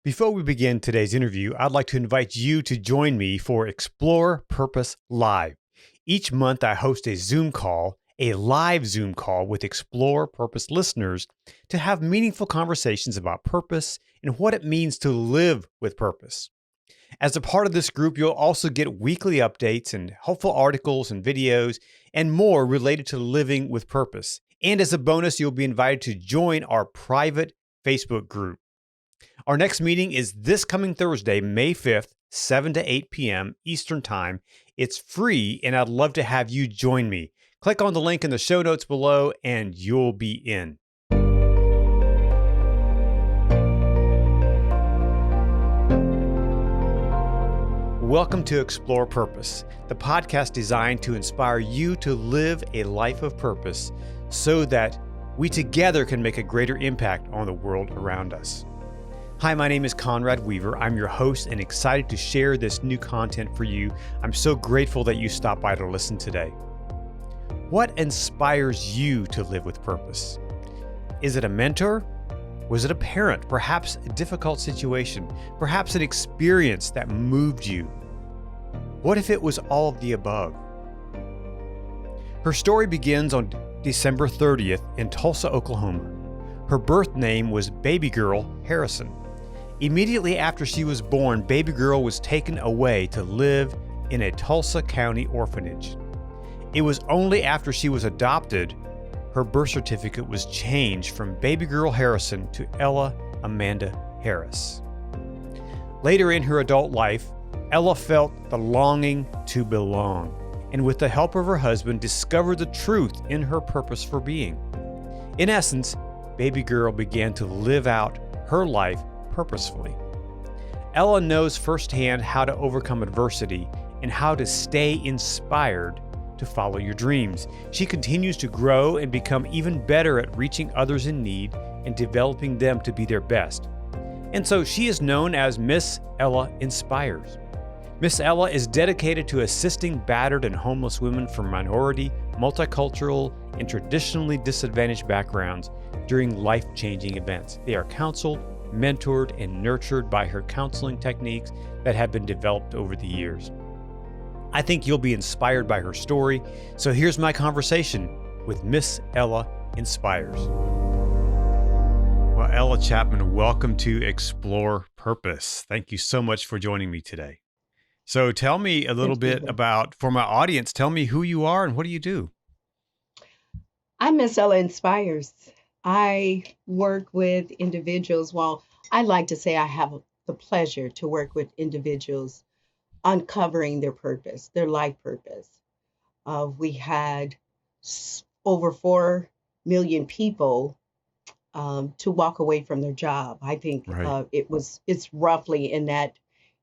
Before we begin today's interview, I'd like to invite you to join me for Explore Purpose Live. Each month, I host a live Zoom call with Explore Purpose listeners to have meaningful conversations about purpose and what it means to live with purpose. As a part of this group, you'll also get weekly updates and helpful articles and videos and more related to living with purpose. And as a bonus, you'll be invited to join our private Facebook group. Our next meeting is this coming Thursday, May 5th, 7 to 8 p.m. Eastern Time. It's free, and I'd love to have you join me. Click on the link in the show notes below, and you'll be in. Welcome to Explore Purpose, the podcast designed to inspire you to live a life of purpose so that we together can make a greater impact on the world around us. Hi, my name is Conrad Weaver. I'm your host and excited to share this new content for you. I'm so grateful that you stopped by to listen today. What inspires you to live with purpose? Is it a mentor? Was it a parent? Perhaps a difficult situation? Perhaps an experience that moved you? What if it was all of the above? Her story begins on December 30th in Tulsa, Oklahoma. Her birth name was BABYGIRL Harrison. Immediately after she was born, BABYGIRL was taken away to live in a Tulsa County Orphanage. It was only after she was adopted her birth certificate was changed from BABYGIRL Harrison to Ella Amanda Harris. Later in her adult life, Ella felt the longing to belong, and with the help of her husband, discovered the truth in her purpose for being. In essence, BABYGIRL began to live out her life purposefully. Ella knows firsthand how to overcome adversity and how to stay inspired to follow your dreams. She continues to grow and become even better at reaching others in need and developing them to be their best. And so she is known as Miss Ella Inspires. Miss Ella is dedicated to assisting battered and homeless women from minority, multicultural, and traditionally disadvantaged backgrounds during life-changing events. They are counseled, mentored, and nurtured by her counseling techniques that have been developed over the years. I think you'll be inspired by her story, so here's my conversation with Miss Ella Inspires. Well, Ella Chapman, welcome to Explore Purpose. Thank you so much for joining me today. So tell me a little bit about, for my audience, tell me who you are and what do you do? I'm Miss Ella Inspires. I work with individuals. Well, I like to say I have the pleasure to work with individuals uncovering their purpose, their life purpose. We had over 4 million people to walk away from their job. I think Right. It's roughly in that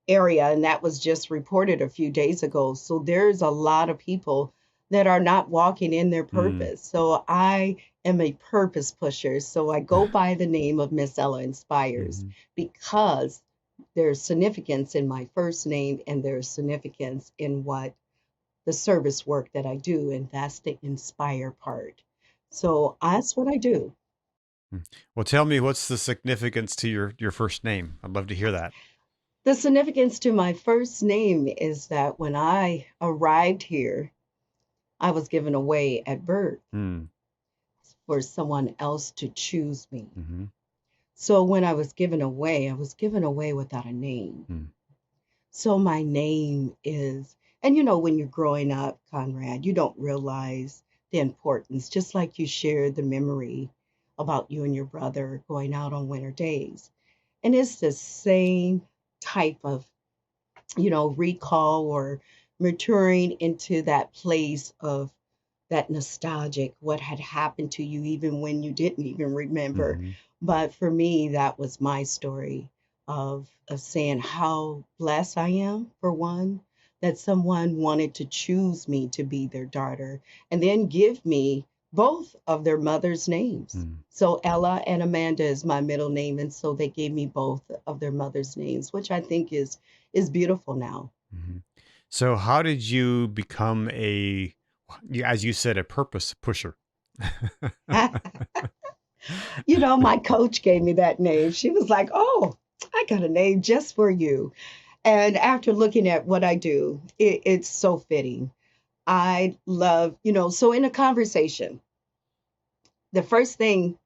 area, and that was just reported a few days ago. So there's a lot of people that are not walking in their purpose. So I am a purpose pusher. So I go by the name of Miss Ella Inspires because there's significance in my first name and there's significance in what the service work that I do, and that's the inspire part. So that's what I do. Well, tell me, what's the significance to your first name? I'd love to hear that. The significance to my first name is that when I arrived here, I was given away at birth for someone else to choose me. So when I was given away without a name. So my name is, and when you're growing up, Conrad, you don't realize the importance, just like you shared the memory about you and your brother going out on winter days. And it's the same type of, recall or maturing into that place of that nostalgic, what had happened to you even when you didn't even remember. But for me, that was my story of saying how blessed I am, for one, that someone wanted to choose me to be their daughter and then give me both of their mother's names. So Ella and Amanda is my middle name. And so they gave me both of their mother's names, which I think is beautiful now. So how did you become as you said, a purpose pusher? My coach gave me that name. She was like, oh, I got a name just for you. And after looking at what I do, it's so fitting. I love, so in a conversation, the first thing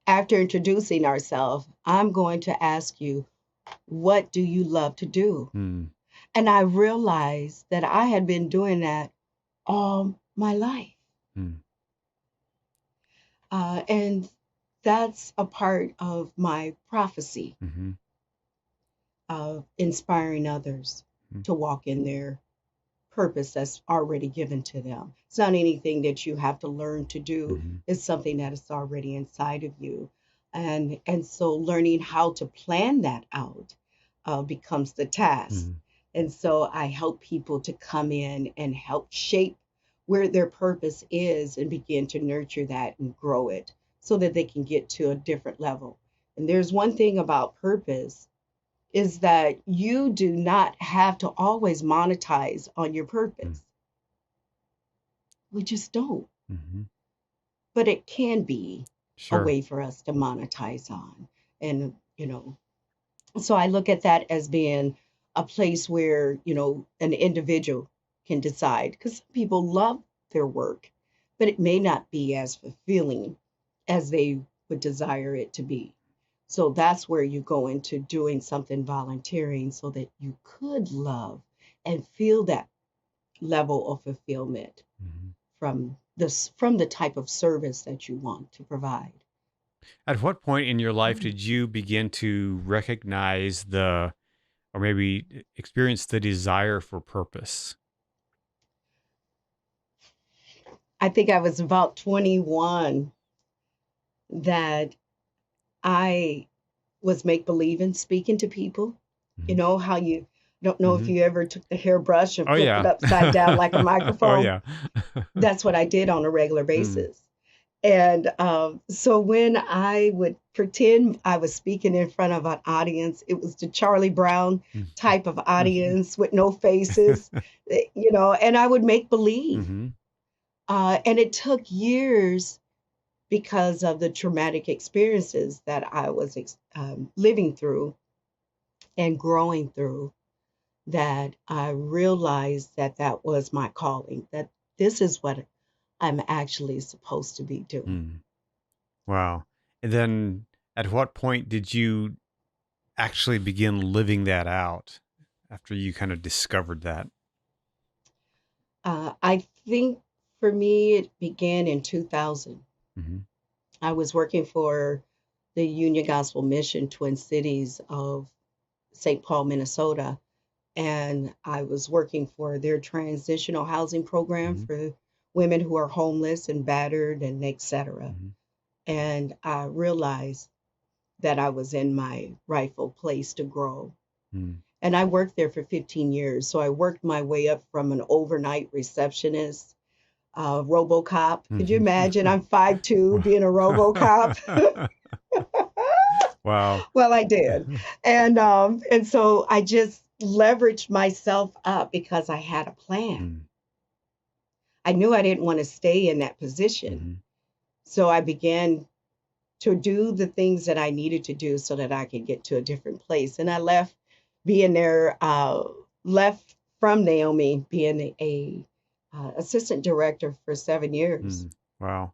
after introducing ourselves, I'm going to ask you, what do you love to do? Mm. And I realized that I had been doing that all my life. Mm. And that's a part of my prophecy Mm-hmm. of inspiring others Mm-hmm. to walk in their purpose that's already given to them. It's not anything that you have to learn to do. Mm-hmm. It's something that is already inside of you. And so learning how to plan that out becomes the task. Mm-hmm. And so I help people to come in and help shape where their purpose is and begin to nurture that and grow it so that they can get to a different level. And there's one thing about purpose is that you do not have to always monetize on your purpose. We just don't. Mm-hmm. But it can be a Sure. way for us to monetize on. And, so I look at that as being a place where, an individual can decide because some people love their work, but it may not be as fulfilling as they would desire it to be. So that's where you go into doing something volunteering so that you could love and feel that level of fulfillment Mm-hmm. from the type of service that you want to provide. At what point in your life Mm. did you begin to recognize or maybe experience the desire for purpose? I think I was about 21 that I was make believe in speaking to people. You Mm-hmm. know how you don't know if Mm-hmm. you ever took the hairbrush and Oh flipped it yeah. upside down like a Oh microphone. yeah. That's what I did on a regular Mm. basis. And so when I would pretend I was speaking in front of an audience, it was the Charlie Brown type of audience with no faces, and I would make believe. Mm-hmm. And it took years because of the traumatic experiences that I was living through and growing through that I realized that that was my calling, that this is what I'm actually supposed to be doing. Mm. Wow. And then at what point did you actually begin living that out after you kind of discovered that? I think for me, it began in 2000. Mm-hmm. I was working for the Union Gospel Mission Twin Cities of St. Paul, Minnesota, and I was working for their transitional housing program Mm-hmm. for women who are homeless and battered and et cetera. Mm-hmm. And I realized that I was in my rightful place to grow. Mm. And I worked there for 15 years. So I worked my way up from an overnight receptionist, RoboCop. Could you imagine? I'm 5'2", being a RoboCop. Wow. Well, I did, and so I just leveraged myself up because I had a plan. Mm. I knew I didn't want to stay in that position, Mm-hmm. so I began to do the things that I needed to do so that I could get to a different place. And I left being there, left from Naomi being a assistant director for 7 years. Mm. Wow.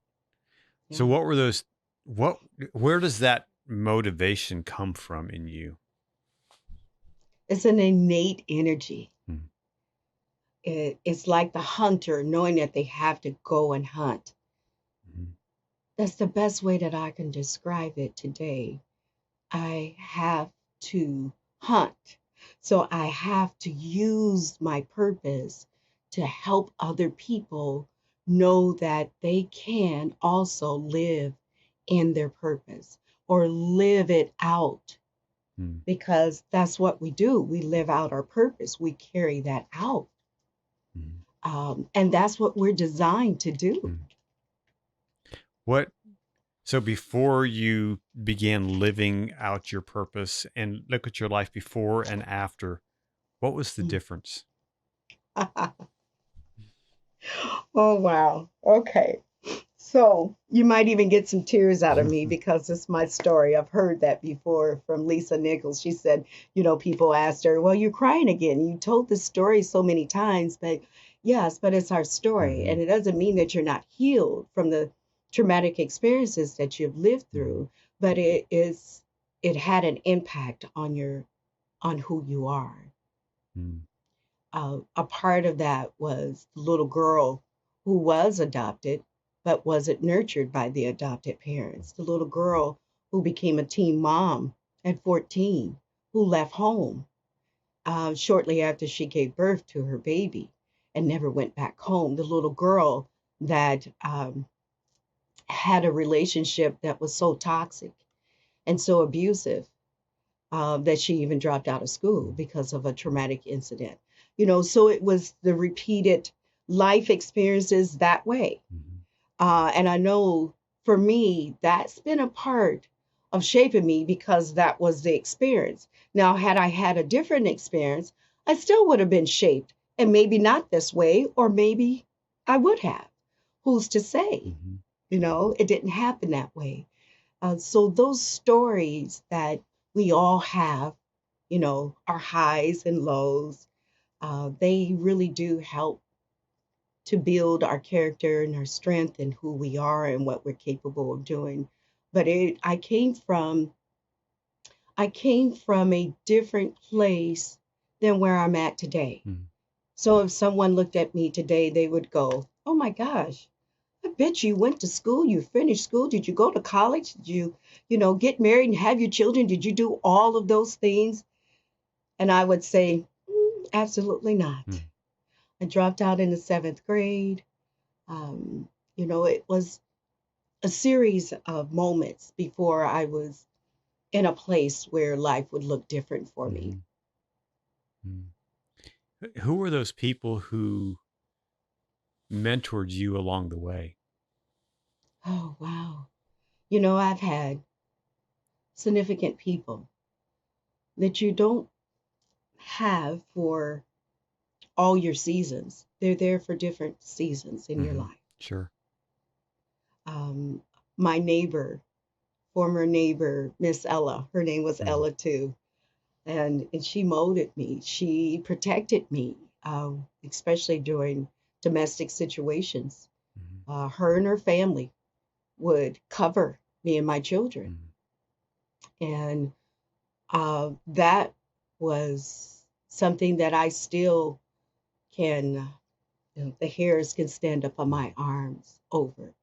So Yeah. what were those, where does that motivation come from in you? It's an innate energy. Mm. It's like the hunter knowing that they have to go and hunt. Mm-hmm. That's the best way that I can describe it today. I have to hunt. So I have to use my purpose to help other people know that they can also live in their purpose or live it out Mm. because that's what we do. We live out our purpose, we carry that out. Mm. And that's what we're designed to do. Mm. So before you began living out your purpose and look at your life before and after, what was the difference? Oh, wow. Okay. So you might even get some tears out of me because it's my story. I've heard that before from Lisa Nichols. She said, people asked her, well, you're crying again. You told this story so many times, but yes, but it's our story. And it doesn't mean that you're not healed from the traumatic experiences that you've lived through, but it had an impact on who you are. A part of that was the little girl who was adopted, but wasn't nurtured by the adopted parents. The little girl who became a teen mom at 14, who left home shortly after she gave birth to her baby and never went back home. The little girl that had a relationship that was so toxic and so abusive that she even dropped out of school because of a traumatic incident. So it was the repeated life experiences that way. And I know for me, that's been a part of shaping me because that was the experience. Now, had I had a different experience, I still would have been shaped, and maybe not this way, or maybe I would have. Who's to say? It didn't happen that way. So those stories that we all have, our highs and lows, they really do help to build our character and our strength and who we are and what we're capable of doing. But I came from a different place than where I'm at today. So if someone looked at me today, they would go, "Oh my gosh, I bet you went to school, you finished school. Did you go to college? Did you, get married and have your children? Did you do all of those things?" And I would say, absolutely not. I dropped out in the 7th grade. It was a series of moments before I was in a place where life would look different for me. Who were those people who mentored you along the way? Oh, wow. I've had significant people that you don't have for all your seasons. They're there for different seasons in your life. Sure. My former neighbor, Miss Ella, her name was Ella too. And she molded me. She protected me, especially during domestic situations. Her and her family would cover me and my children. And that was something that I still can, the hairs can stand up on my arms over.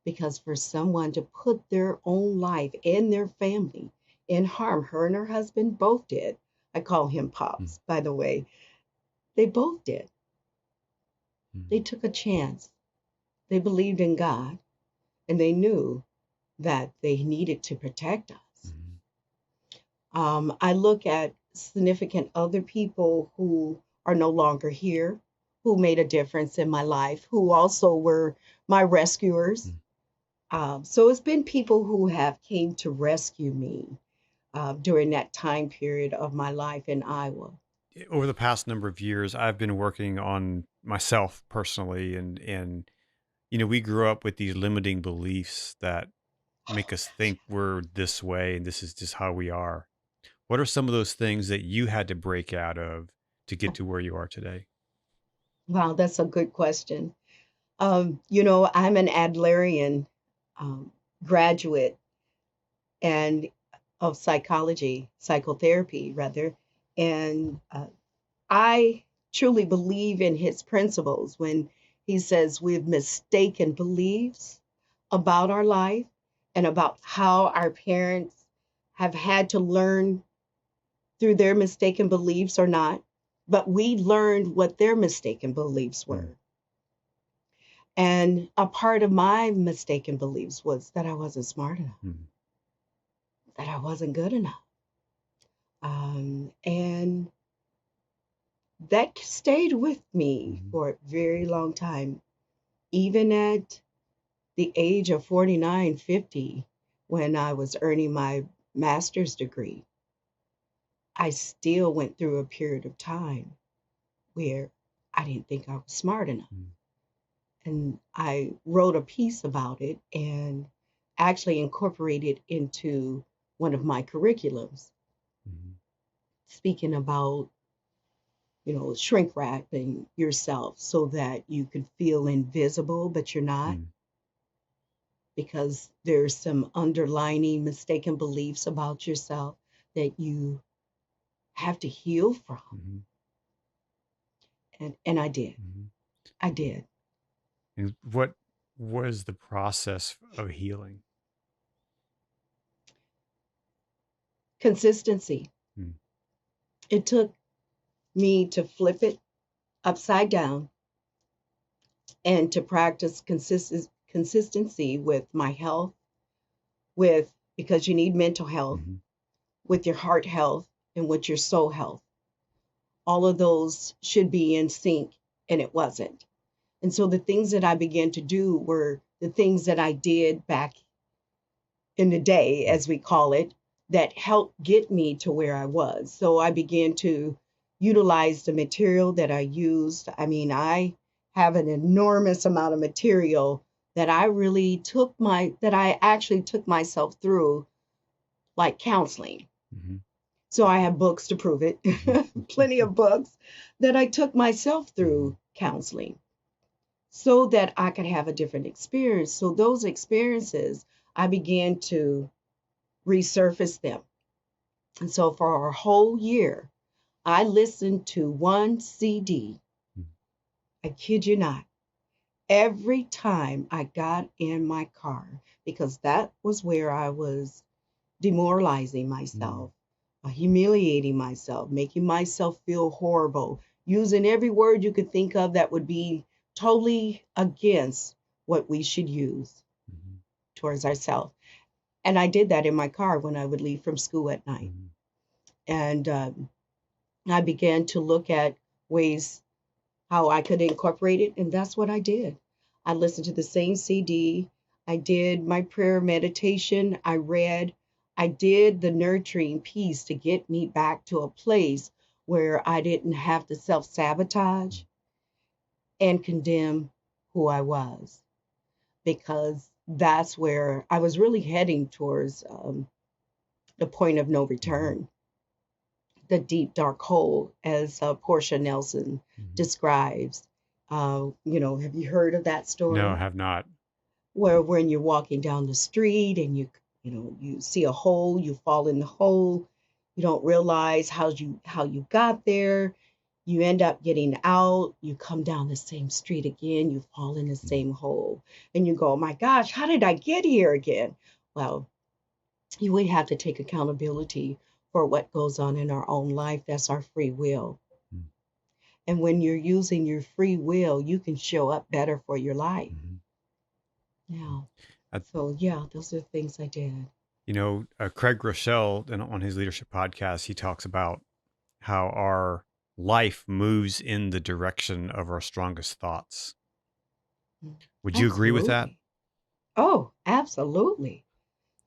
Because for someone to put their own life and their family in harm, her and her husband both did. I call him Pops, by the way. They both did. They took a chance. They believed in God, and they knew that they needed to protect us. I look at significant other people who are no longer here, who made a difference in my life, who also were my rescuers. So it's been people who have came to rescue me during that time period of my life in Iowa. Over the past number of years, I've been working on myself personally, and we grew up with these limiting beliefs that make us think we're this way and this is just how we are. What are some of those things that you had to break out of to get to where you are today? Wow, that's a good question. I'm an Adlerian graduate and of psychotherapy rather, and I truly believe in his principles when he says we've mistaken beliefs about our life and about how our parents have had to learn through their mistaken beliefs or not, but we learned what their mistaken beliefs were. And a part of my mistaken beliefs was that I wasn't smart enough, that I wasn't good enough. And that stayed with me for a very long time, even at the age of 49, 50, when I was earning my master's degree. I still went through a period of time where I didn't think I was smart enough. And I wrote a piece about it and actually incorporated into one of my curriculums, Mhm. speaking about, shrink wrapping yourself so that you could feel invisible, but you're not, Mm. because there's some underlying mistaken beliefs about yourself that you have to heal from. Mhm. And I did. Mhm. I did. And what was the process of healing? Consistency. Mm. It took me to flip it upside down and to practice consistency with my health, with because you need mental health, Mhm. with your heart health, and with your soul health. All of those should be in sync, and it wasn't. And so the things that I began to do were the things that I did back in the day, Mm. as we call it, that helped get me to where I was. So I began to utilize the material that I used. I mean, I have an enormous amount of material that I actually took myself through, like counseling. Mhm. So I have books to prove it, Mhm. plenty of books that I took myself Mhm. through counseling so that I could have a different experience. So those experiences, I began to resurface them. And so for a whole year, I listened to one CD. Mm. I kid you not. Every time I got in my car, because that was where I was demoralizing Mm. myself, humiliating myself, making myself feel horrible, using every word you could think of that would be totally against what we should use Mhm. towards ourselves. And I did that in my car when I would leave from school at night. Mhm. And I began to look at ways how I could incorporate it, and that's what I did. I listened to the same CD. I did my prayer meditation. I read. I did the nurturing piece to get me back to a place where I didn't have to self sabotage and condemn who I was, because that's where I was really heading towards the point of no Mhm. return, the deep dark hole, as Portia Nelson Mhm. describes. Have you heard of that No, I story? have not. Where when you're walking down the street and you see a hole, you fall in the hole, you don't realize how you got there. You end up getting out, you come down the same street again, you fall in the Mm. same hole, and you go, oh my gosh, how did I get here again? Well, we have to take accountability for what goes on in our own life. That's our free will. Mm. And when you're using your free will, you can show up better for your life. Mhm. Yeah. I, So, yeah, those are the things I did. Craig Rochelle, and on his leadership podcast, he talks about how our life moves in the direction of our strongest thoughts. Mm. Would you agree with that? Absolutely. Oh, absolutely.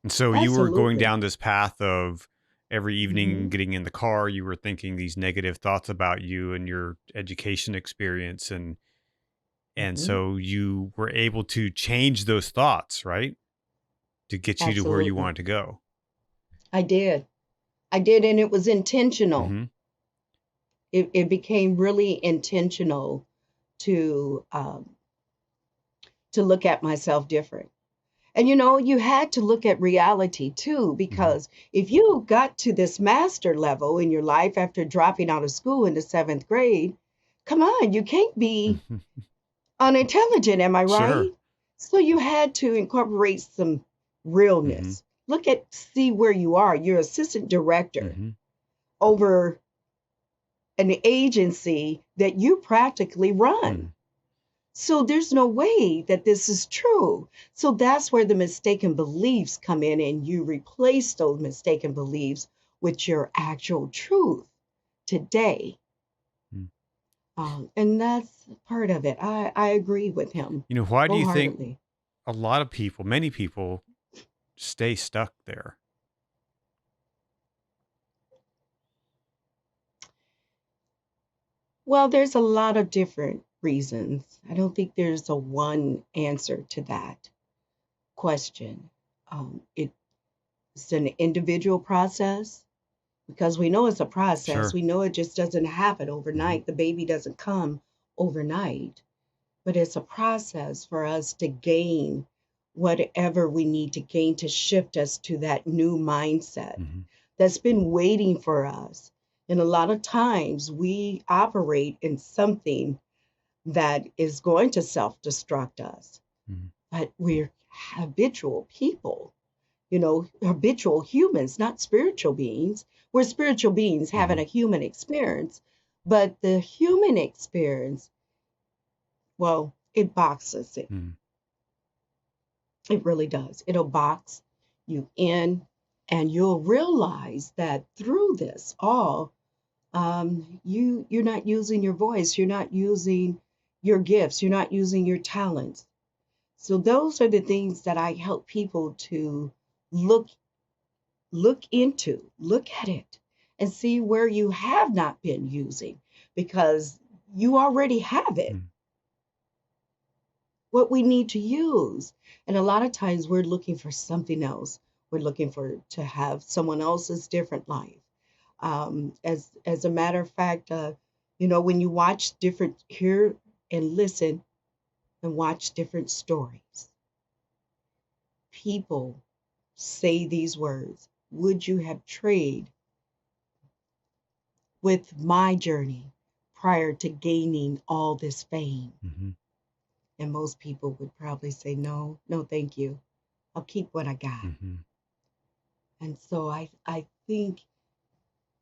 And so you were going Absolutely. down this path of every evening Hmm. getting in the car, you were thinking these negative thoughts about you and your education experience, and Hmm. so you were able to change those thoughts, right? To get you to where you Absolutely. wanted to go. I did. I did. And it was intentional. Mhm. It became really intentional to um, to look at myself different. And you had to look at reality too, Mhm. because if you got to this master level in your life after dropping out of school in the seventh grade, come on, you can't be Mhm. unintelligent, am I Sure. right? So you had to incorporate some Mhm. realness. See where you are. You're assistant director Mhm. over an agency that you practically run. Mm. So there's no way that this is true. So that's where the mistaken beliefs come in, and you replace those mistaken beliefs with your actual truth today. Mm. And that's part of it. I agree with him Why do you think wholeheartedly. a lot of people, many people, stay stuck there? Well, there's a lot of different reasons. I don't think there's a one answer to that question. It's an individual process because we know it's a process. Sure. We know it just doesn't happen Mhm. overnight. The baby doesn't come overnight, but it's a process for us to gain whatever we need to gain to shift us to that new mindset Mhm. that's been waiting for us. And a lot of times we operate in something that is going to self destruct us, Mhm. but we're habitual people, habitual humans, not spiritual beings. We're spiritual beings having Mhm. a human experience, but the human experience, well, it boxes it. Mhm. It really does. It'll box you in, and you'll realize that through this all, you're not using your voice, you're not using your gifts, you're not using your talents. So those are the things that I help people to look look at it and see where you have not been using because you already have it. Mhm. What we need to use. And a lot of times we're looking for something else. We're looking for to have someone else's different life. As a matter of fact, when you watch different, hear and listen and watch different stories, people say these words. Would you have traded with my journey prior to gaining all this fame? Mhm. And most people would probably say, no, no, thank you. I'll keep what I got. Mhm. And so I think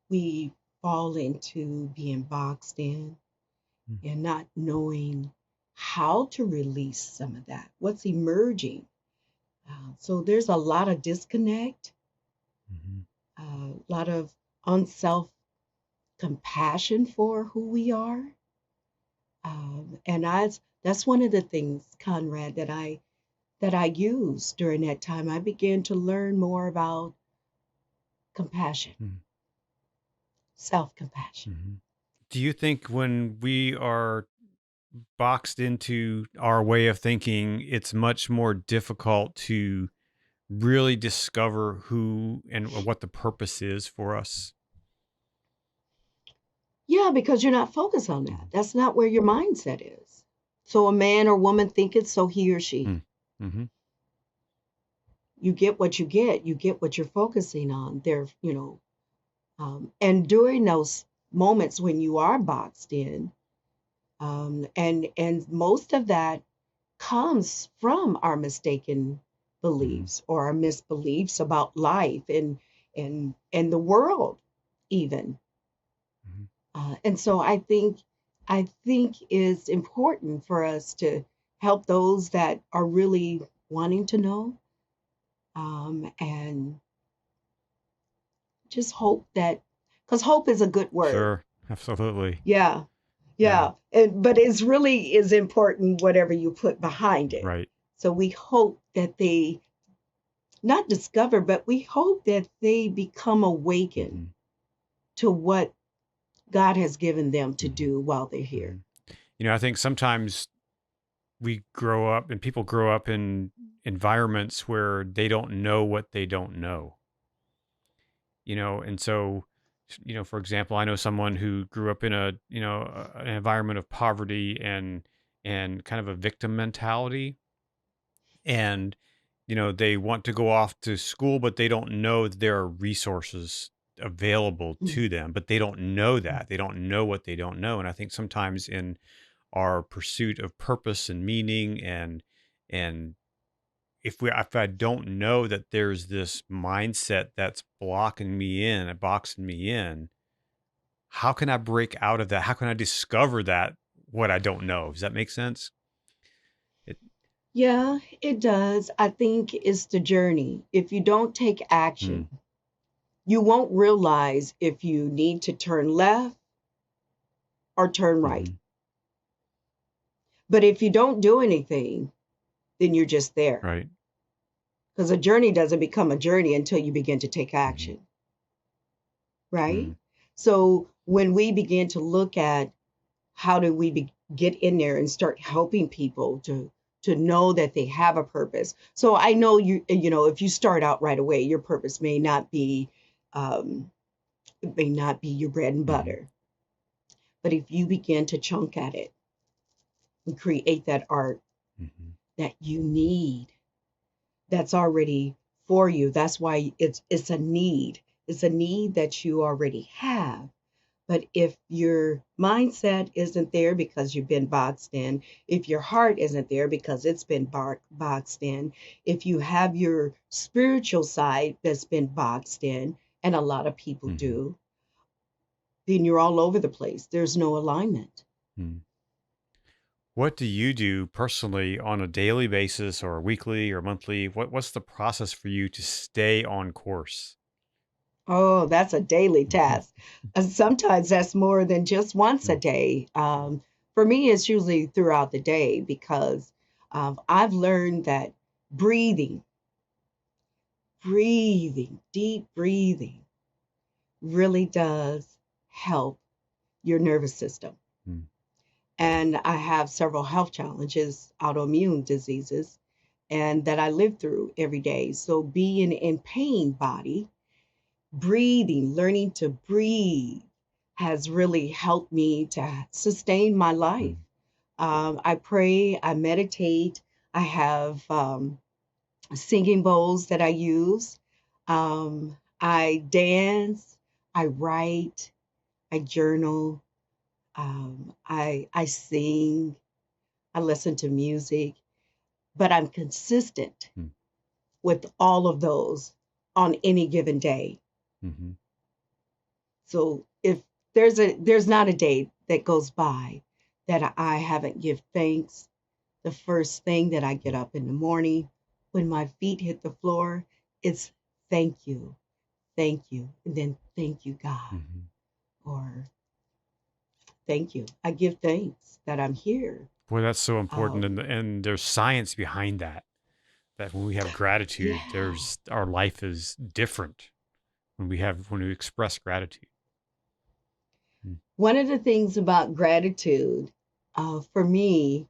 we fall into being boxed in Mhm. and not knowing how to release some of that, what's emerging. So there's a lot of disconnect, Mhm. a lot of unself compassion for who we are. That's one of the things, Conrad, that I used during that time. I began to learn more about compassion, Mhm. self-compassion. Mhm. Do you think when we are boxed into our way of thinking, it's much more difficult to really discover who and what the purpose is for us? Yeah, because you're not focused on that. Mhm. That's not where your mindset is. So a man or woman thinketh, so he or she. Mm. Mhm. You get what you get. You get what you're focusing on. And during those moments when you are boxed in, and most of that comes from our mistaken Mhm. beliefs or our misbeliefs about life and the world, even. Mhm. And so I think it's important for us to help those that are really wanting to know, and just hope that, because hope is a good word. Sure. Absolutely. Yeah, Yeah. yeah. But it's really is important whatever you put behind it. Right. So we hope that they not discover, but we hope that they become awakened Mhm. to what God has given them to Mhm. do while they're here. Mhm. I think sometimes we grow up and people grow up in environments where they don't know what they don't know, and so, for example, I know someone who grew up in an environment of poverty and kind of a victim mentality. And, they want to go off to school, but they don't know that there are resources available Mm, to them, but they don't know mm. that. They don't know what they don't know. And I think sometimes in our pursuit of purpose and meaning and if I don't know that there's this mindset that's blocking me in and boxing me in, how can I break out of that? How can I discover that what I don't know? Does that make sense? It, Yeah, it does. I think it's the journey. If you don't take mm, action, you won't realize if you need to turn left or turn right. mhm, But if you don't do anything, then you're just there. right. Because a journey doesn't become a journey until you begin to take Mhm, action, right? mm, So when we begin to look at how do we get in there and start helping people to know that they have a purpose. So I know if you start out right away, your purpose um, may not be your bread and butter. But if you begin to chunk at it and create that art that you need, that's already for you. That's why it's a need. It's a need that you already have. But if your mindset isn't there because you've been boxed in, if your heart isn't there because it's been boxed in, if you have your spiritual side that's been boxed in, and a lot of people do, then you're all over the place. There's no alignment. What do you do personally on a daily basis or weekly or monthly? What's the process for you to stay on course? Oh, that's a daily task. Sometimes that's more than just once a day. For me, it's usually throughout the day because I've learned that breathing, deep breathing, really does help your nervous system. And I have several health challenges, autoimmune diseases, and that I live through every day. So being in pain body, breathing, learning to breathe has really helped me to sustain my life. I pray, I meditate, I have singing bowls that I use. I dance, I write, I journal, I sing, I listen to music, but I'm consistent with all of those on any given day. So if there's not a day that goes by that I haven't give thanks. The first thing that I get up in the morning, when my feet hit the floor, it's thank you, and then thank you, God, or thank you. I give thanks that I'm here. Boy, that's so important, and there's science behind that. That when we have gratitude, there's our life is different when we express gratitude. One of the things about gratitude for me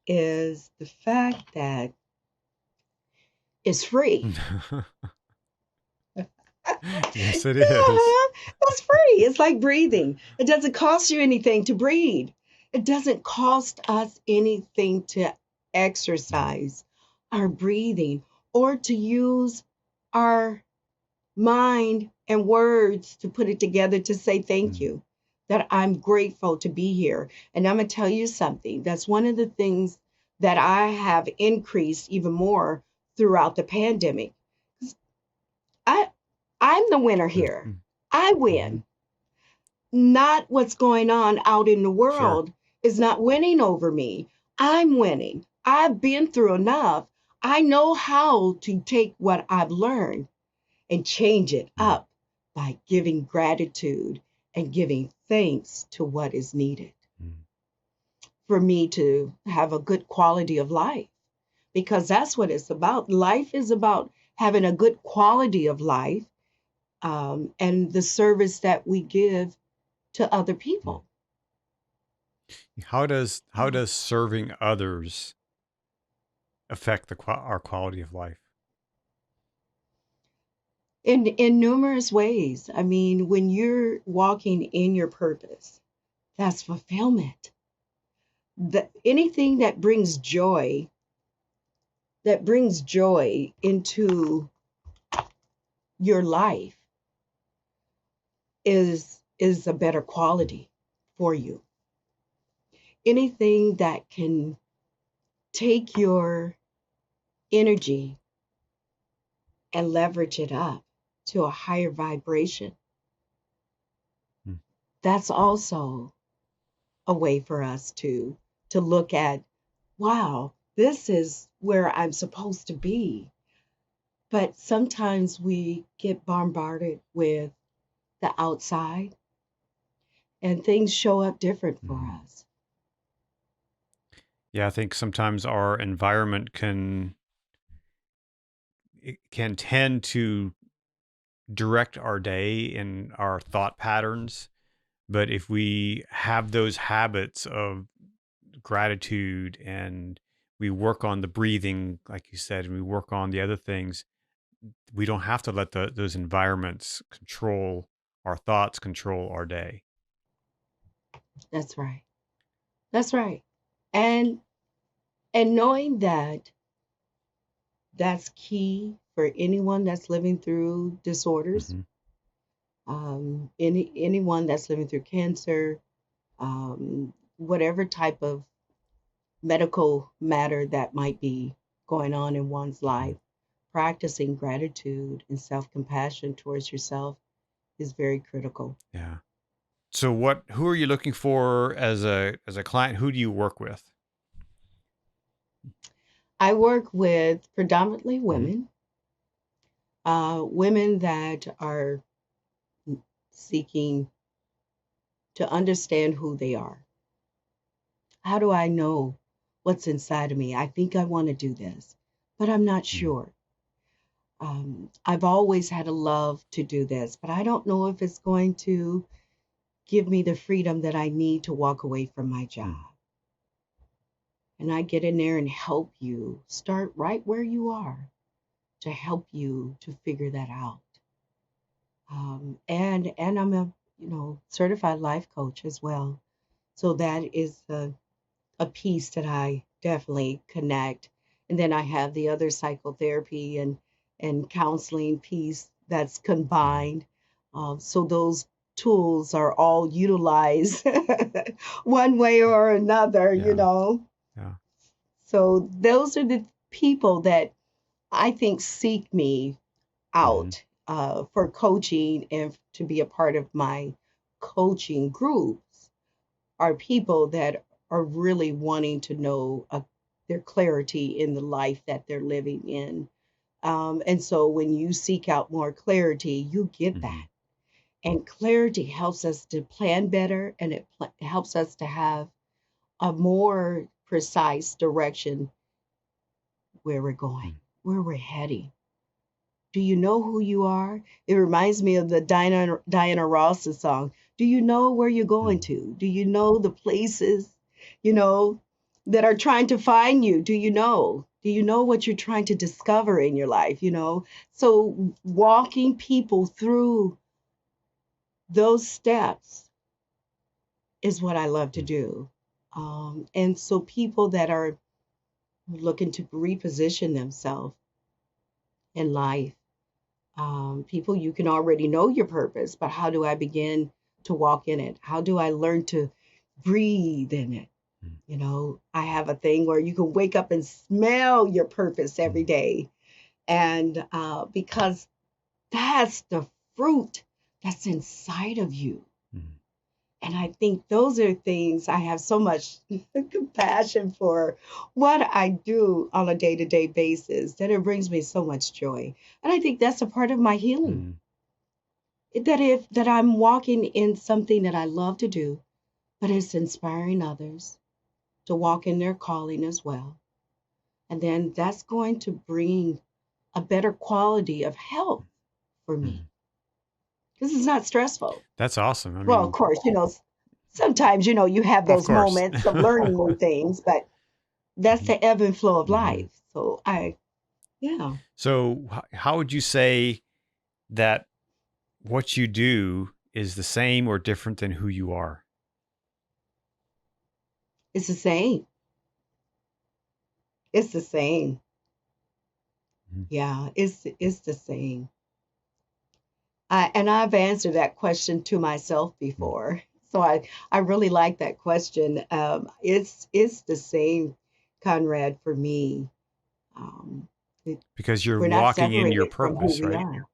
is the fact that it's free. Yes, it is. That's free. It's like breathing. It doesn't cost you anything to breathe. It doesn't cost us anything to exercise our breathing or to use our mind and words to put it together to say thank you, that I'm grateful to be here. And I'm going to tell you something. That's one of the things that I have increased even more throughout the pandemic. I'm the winner here. I win. Not what's going on out in the world is not winning over me. I'm winning. I've been through enough. I know how to take what I've learned and change it up by giving gratitude and giving thanks to what is needed for me to have a good quality of life, because that's what it's about. Life is about having a good quality of life and the service that we give to other people. How does serving others affect our quality of life? In numerous ways. I mean, when you're walking in your purpose, that's fulfillment. Anything that brings joy into your life is a better quality for you. Anything that can take your energy and leverage it up to a higher vibration, that's also a way for us to look at, wow, this is where I'm supposed to be. But sometimes we get bombarded with the outside and things show up different for us. Yeah, I think sometimes our environment can tend to direct our day and our thought patterns. But if we have those habits of gratitude and we work on the breathing, like you said, and we work on the other things, we don't have to let those environments control our thoughts, control our day. That's right. That's right. And and knowing that that's key for anyone that's living through disorders, Mm-hmm. anyone that's living through cancer, whatever type of medical matter that might be going on in one's life, practicing gratitude and self-compassion towards yourself is very critical. Yeah. So who are you looking for as a client? Who do you work with? I work with predominantly Mm-hmm. women, women that are seeking to understand who they are. How do I know what's inside of me? I think I want to do this, but I'm not sure. I've always had a love to do this, but I don't know if it's going to give me the freedom that I need to walk away from my job. And I get in there and help you start right where you are to help you to figure that out. And I'm a certified life coach as well. So that is a piece that I definitely connect. And then I have the other psychotherapy and counseling piece that's combined. So those tools are all utilized one way or another, Yeah. Yeah. So those are the people that I think seek me Mm-hmm. out for coaching and to be a part of my coaching groups are people that are really wanting to know their clarity in the life that they're living in. And so when you seek out more clarity, you get Mm-hmm. that. And clarity helps us to plan better and it helps us to have a more precise direction where we're going, where we're heading. Do you know who you are? It reminds me of the Diana Ross's song. Do you know where you're going Mm-hmm. to? Do you know the places, you know, that are trying to find you? Do you know? Do you know what you're trying to discover in your life? So walking people through those steps is what I love to do. And so people that are looking to reposition themselves in life, people, you can already know your purpose, but how do I begin to walk in it? How do I learn to breathe in it? I have a thing where you can wake up and smell your purpose every day. And because that's the fruit that's inside of you. Mm-hmm. And I think those are things I have so much compassion for what I do on a day to day basis that it brings me so much joy. And I think that's a part of my healing. Mm-hmm. That I'm walking in something that I love to do, but it's inspiring others to walk in their calling as well. And then that's going to bring a better quality of health for Mm-hmm. me because it's not stressful. That's awesome. I Well, of mean, course, sometimes, you have of those course. moments of learning new things, but that's Mm-hmm. the ebb and flow of Mm-hmm. life. So yeah, So how would you say that what you do is the same or different than who you are? it's the same. It's the same. Mm-hmm. Yeah, it's the same. And I've answered that question to myself before. So I really like that question. It's the same, Conrad, for me. Um, it, Because you're we're not walking in your separated from who purpose, we right? are.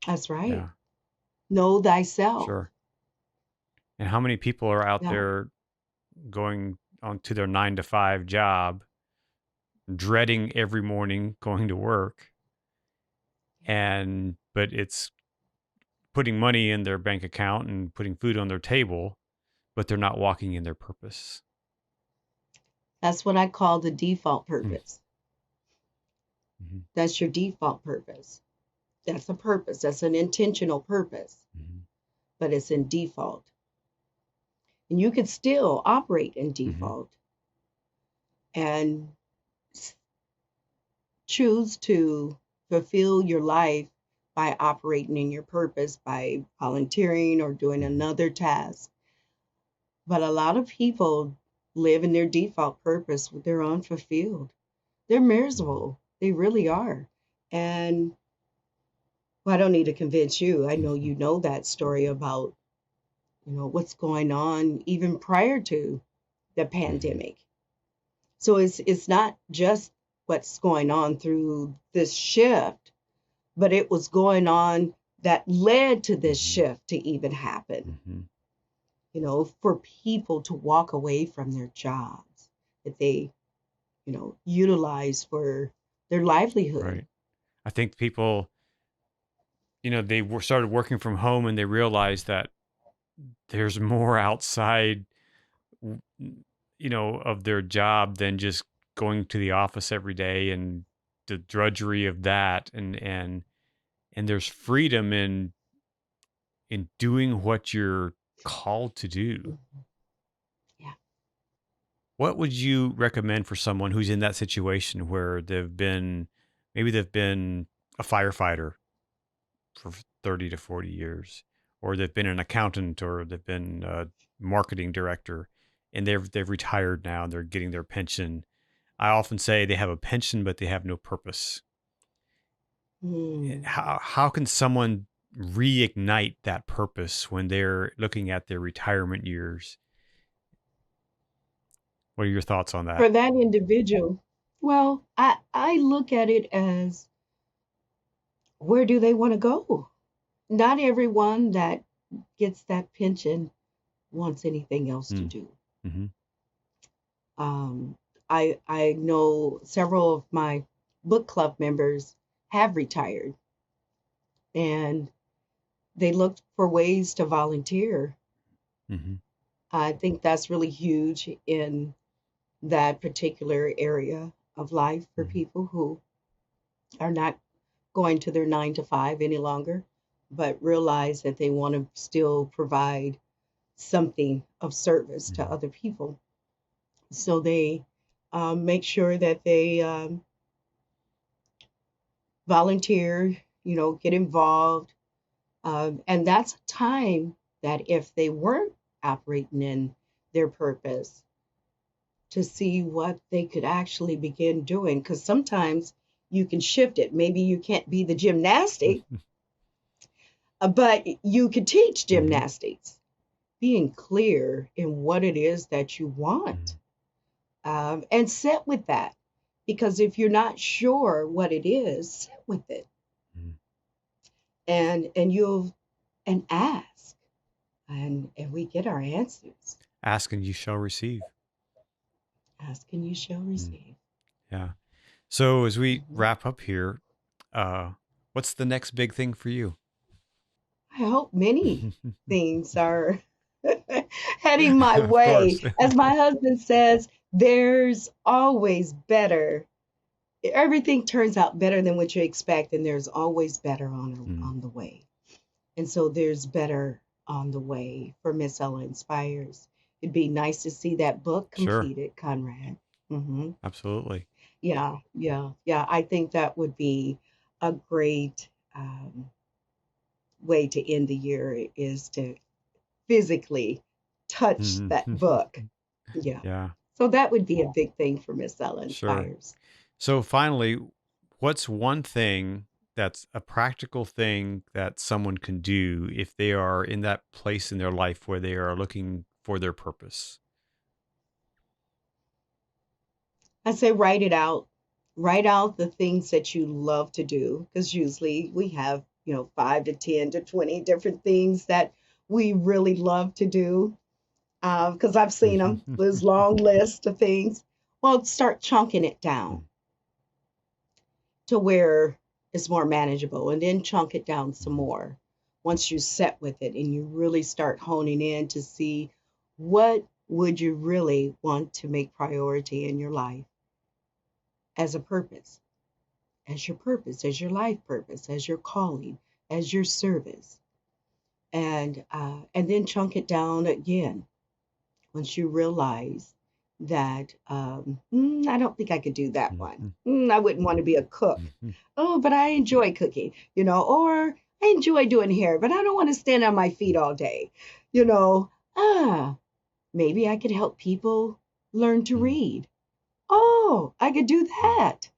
That's right. Yeah, Know thyself. sure. And how many people are out Yeah. there going on to their 9 to 5 job, dreading every morning going to work, but it's putting money in their bank account and putting food on their table, but they're not walking in their purpose. That's what I call the default Mm-hmm. purpose. That's your default purpose. That's a purpose. That's an intentional purpose, Mm-hmm. but it's in default. And you could still operate in Mm-hmm. default. and choose to fulfill your life by operating in your purpose, by volunteering or doing another task. But a lot of people live in their default purpose, they're unfulfilled. They're miserable. They really are. And well, I don't need to convince you. I know you know that story about, what's going on even prior to the pandemic. So it's not just what's going on through this shift, but it was going on that led to this shift to even happen. For people to walk away from their jobs that they, utilize for their livelihood. Right. I think people, they started working from home and they realized that there's more outside, of their job than just going to the office every day and the drudgery of that. And there's freedom in doing what you're called to do. Yeah. What would you recommend for someone who's in that situation where maybe they've been a firefighter for 30 to 40 years, or they've been an accountant, or they've been a marketing director, and they've retired now and they're getting their pension. I often say they have a pension, but they have no purpose. How can someone reignite that purpose when they're looking at their retirement years? What are your thoughts on that? For that individual, well, I look at it as, where do they want to go? Not everyone that gets that pension wants anything else to do. I know several of my book club members have retired, and they looked for ways to volunteer. I think that's really huge in that particular area of life for people who are not going to their 9 to 5 any longer, but realize that they want to still provide something of service to other people. So they make sure that they volunteer, get involved. And that's a time that if they weren't operating in their purpose, to see what they could actually begin doing. Because sometimes you can shift it. Maybe you can't be the gymnastic, but you could teach gymnastics, being clear in what it is that you want, and sit with that. Because if you're not sure what it is, sit with it, and ask, and we get our answers. Ask and you shall receive. Ask and you shall receive. Yeah. So as we wrap up here, what's the next big thing for you? I hope many things are heading my way. As my husband says, there's always better. Everything turns out better than what you expect, and there's always better on the way. And so there's better on the way for Miss Ella Inspires. It'd be nice to see that book completed, sure. Conrad. Absolutely. Yeah. I think that would be a great way to end the year, is to physically touch that book. Yeah. So that would be a big thing for Miss Ella Inspires. Sure. So finally, what's one thing that's a practical thing that someone can do if they are in that place in their life where they are looking for their purpose? I say write it out. Write out the things that you love to do, because usually we have, 5 to 10 to 20 different things that we really love to do. Because I've seen them, this long list of things. Well, start chunking it down to where it's more manageable, and then chunk it down some more once you set with it and you really start honing in to see what would you really want to make priority in your life as a purpose, as your life purpose, as your calling, as your service. And then chunk it down again once you realize that I don't think I could do that one. I wouldn't want to be a cook. Oh, but I enjoy cooking, or I enjoy doing hair, but I don't want to stand on my feet all day. Maybe I could help people learn to read. Oh, I could do that.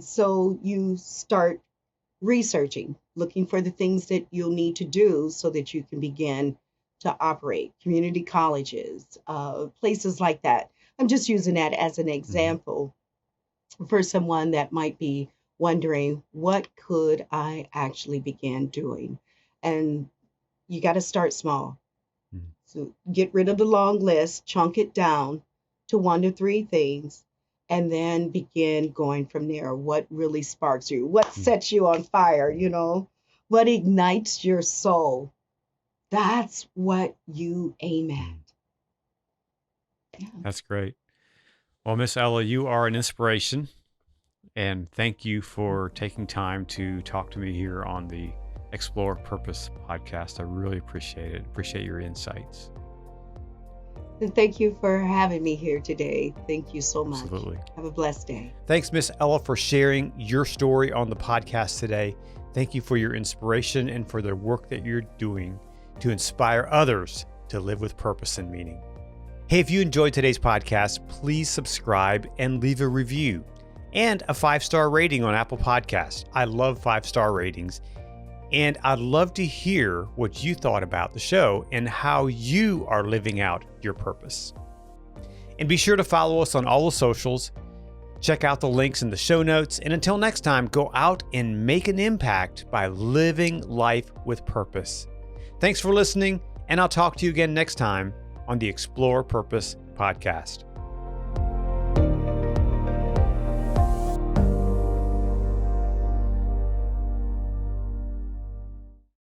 So you start researching, looking for the things that you'll need to do so that you can begin to operate. Community colleges, places like that. I'm just using that as an example for someone that might be wondering, what could I actually begin doing? And you got to start small. So get rid of the long list, chunk it down to 1 to 3 things, and then begin going from there. What really sparks you? What sets you on fire? What ignites your soul? That's what you aim at. Yeah. That's great. Well, Miss Ella, you are an inspiration, and thank you for taking time to talk to me here on the Explore Purpose podcast. I really appreciate it. Appreciate your insights. And thank you for having me here today. Thank you so much. Absolutely. Have a blessed day. Thanks, Miss Ella, for sharing your story on the podcast today. Thank you for your inspiration and for the work that you're doing to inspire others to live with purpose and meaning. Hey, if you enjoyed today's podcast, please subscribe and leave a review and a 5-star rating on Apple Podcasts. I love 5-star ratings. And I'd love to hear what you thought about the show and how you are living out your purpose. And be sure to follow us on all the socials. Check out the links in the show notes. And until next time, go out and make an impact by living life with purpose. Thanks for listening, and I'll talk to you again next time on the Explore Purpose podcast.